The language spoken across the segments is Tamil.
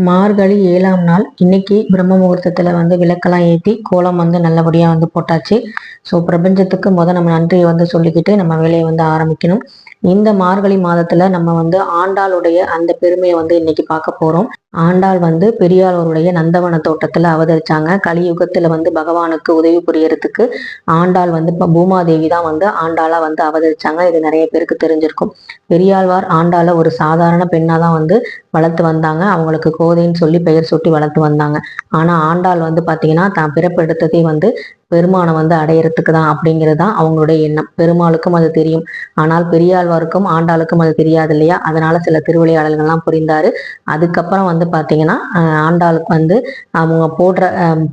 மார்கழி 7ஆம் நாள் இன்னைக்கு பிரம்ம முகூர்த்தத்தில் விளக்கெல்லாம் ஏற்றி கோலம் நல்லபடியாக போட்டாச்சு. ஸோ பிரபஞ்சத்துக்கு நம்ம நன்றியை சொல்லிக்கிட்டு நம்ம வேலையை ஆரம்பிக்கணும். இந்த மார்கழி மாதத்துல நம்ம ஆண்டாளுடைய அந்த பெருமையை இன்னைக்கு பார்க்க போறோம். ஆண்டாள் பெரியாளருடைய நந்தவன தோட்டத்துல அவதரிச்சாங்க. கலியுகத்துல பகவானுக்கு உதவி புரியறதுக்கு ஆண்டாள் பூமாதேவி தான் ஆண்டாளா அவதரிச்சாங்க. இது நிறைய பேருக்கு தெரிஞ்சிருக்கும். பெரியாழ்வார் ஆண்டாள ஒரு சாதாரண பெண்ணா தான் வளர்த்து வந்தாங்க. அவங்களுக்கு கோதைன்னு சொல்லி பெயர் சுட்டி வளர்த்து வந்தாங்க. ஆனா ஆண்டாள் பாத்தீங்கன்னா தான் பிறப்பு எடுத்ததே பெருமானை அடையறதுக்கு தான் அப்படிங்கிறது தான் அவங்களுடைய எண்ணம். பெருமாளுக்கும் அது தெரியும். ஆனால் பெரியாழ்வாருக்கும் ஆண்டாளுக்கும் அது தெரியாது இல்லையா? அதனால சில திருவிளையாடல்கள்லாம் புரிந்தாரு. அதுக்கப்புறம் பாத்தீங்கன்னா ஆண்டாளுக்கு அவங்க போடுற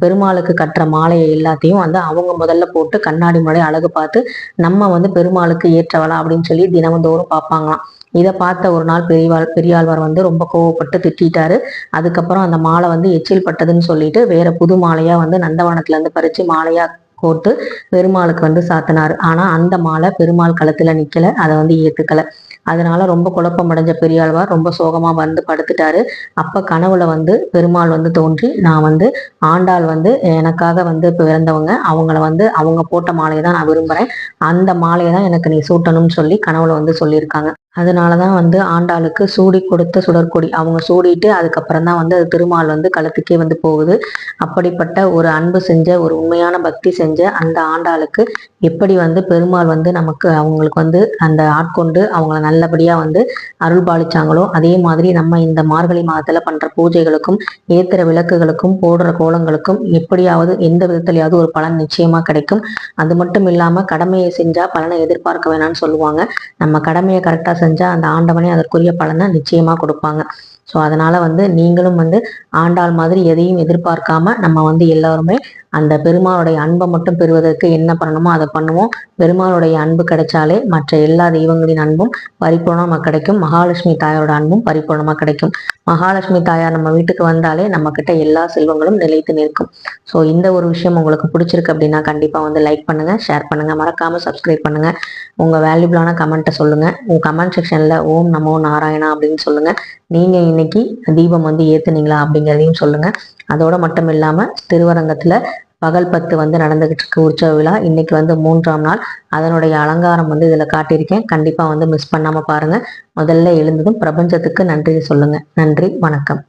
பெருமாளுக்கு கட்டுற மாலையை எல்லாத்தையும் அவங்க முதல்ல போட்டு கண்ணாடி முன்னாடி அழகு பார்த்து நம்ம பெருமாளுக்கு ஏற்றவளா அப்படின்னு சொல்லி தினமுந்தோறும் பார்ப்பாங்களாம். இதை பார்த்த ஒரு நாள் பெரியாழ்வார் ரொம்ப கோவப்பட்டு திட்டாரு. அதுக்கப்புறம் அந்த மாலை எச்சில் பட்டதுன்னு சொல்லிட்டு வேற புது மாலையா நந்தவனத்துல இருந்து பறிச்சு மாலையா கோர்த்து பெருமாளுக்கு சாத்தினாரு. ஆனா அந்த மாலை பெருமாள் களத்துல நிக்கல, அதை ஏத்துக்கல. அதனால ரொம்ப குழப்பம் அடைஞ்ச பெரியாழ்வார் ரொம்ப சோகமா படுத்துட்டாரு. அப்ப கனவுல பெருமாள் தோன்றி, நான் ஆண்டாள் எனக்காக பிறந்தவங்க, அவங்கள அவங்க போட்ட மாலையை தான் நான் விரும்புறேன், அந்த மாலையை தான் எனக்கு நீ சூட்டணும்னு சொல்லி கனவுல சொல்லியிருக்காங்க. அதனாலதான் ஆண்டாளுக்கு சூடி கொடுத்த சுடற்கொடி அவங்க சூடிட்டு அதுக்கப்புறம் தான் அது திருமால் களத்துக்கே போகுது. அப்படிப்பட்ட ஒரு அன்பு செஞ்ச ஒரு உண்மையான பக்தி செஞ்ச அந்த ஆண்டாளுக்கு எப்படி பெருமாள் நமக்கு அவங்களுக்கு அந்த ஆட்கொண்டு அவங்கள நல்லபடியா அருள் பாலிச்சாங்களோ, அதே மாதிரி நம்ம இந்த மார்கழி மாதத்துல பண்ற பூஜைகளுக்கும் ஏத்துற விளக்குகளுக்கும் போடுற கோலங்களுக்கும் எப்படியாவது எந்த விதத்திலேயாவது ஒரு பலன் நிச்சயமா கிடைக்கும். அது மட்டும் இல்லாம கடமையை செஞ்சா பலனை எதிர்பார்க்க வேணாம்னு சொல்லுவாங்க. நம்ம கடமையை கரெக்டா செஞ்சா அந்த ஆண்டவனே அதற்குரிய பலனை நிச்சயமா கொடுப்பாங்க. ஸோ அதனால நீங்களும் ஆண்டாள் மாதிரி எதையும் எதிர்பார்க்காம நம்ம எல்லாருமே அந்த பெருமாளுடைய அன்பை மட்டும் பெறுவதற்கு என்ன பண்ணணுமோ அதை பண்ணுவோம். பெருமாளுடைய அன்பு கிடைச்சாலே மற்ற எல்லா தெய்வங்களின் அன்பும் பரிபூர்ணமா கிடைக்கும். மகாலட்சுமி தாயாரோட அன்பும் பரிபூர்ணமா கிடைக்கும். மகாலட்சுமி தாயார் நம்ம வீட்டுக்கு வந்தாலே நம்ம கிட்ட எல்லா செல்வங்களும் நிலைத்து நிற்கும். ஸோ இந்த ஒரு விஷயம் உங்களுக்கு பிடிச்சிருக்கு அப்படின்னா கண்டிப்பா லைக் பண்ணுங்க, ஷேர் பண்ணுங்க, மறக்காம சப்ஸ்கிரைப் பண்ணுங்க. உங்க வேல்யூபிளான கமெண்ட்டை சொல்லுங்க. உங்க கமெண்ட் செக்ஷன்ல ஓம் நமோ நாராயணா அப்படின்னு சொல்லுங்க. நீங்க இன்னைக்கு தீபம் ஏத்துனீங்களா அப்படிங்கிறதையும் சொல்லுங்க. அதோட மட்டும் இல்லாம திருவரங்கத்துல பகல் 10 நடந்துகிட்டு இருக்கு உற்சவ விழா. இன்னைக்கு 3ஆம் நாள். அதனுடைய அலங்காரம் இதுல காட்டியிருக்கேன். கண்டிப்பா மிஸ் பண்ணாம பாருங்க. முதல்ல எழுந்ததும் பிரபஞ்சத்துக்கு நன்றி சொல்லுங்க. நன்றி, வணக்கம்.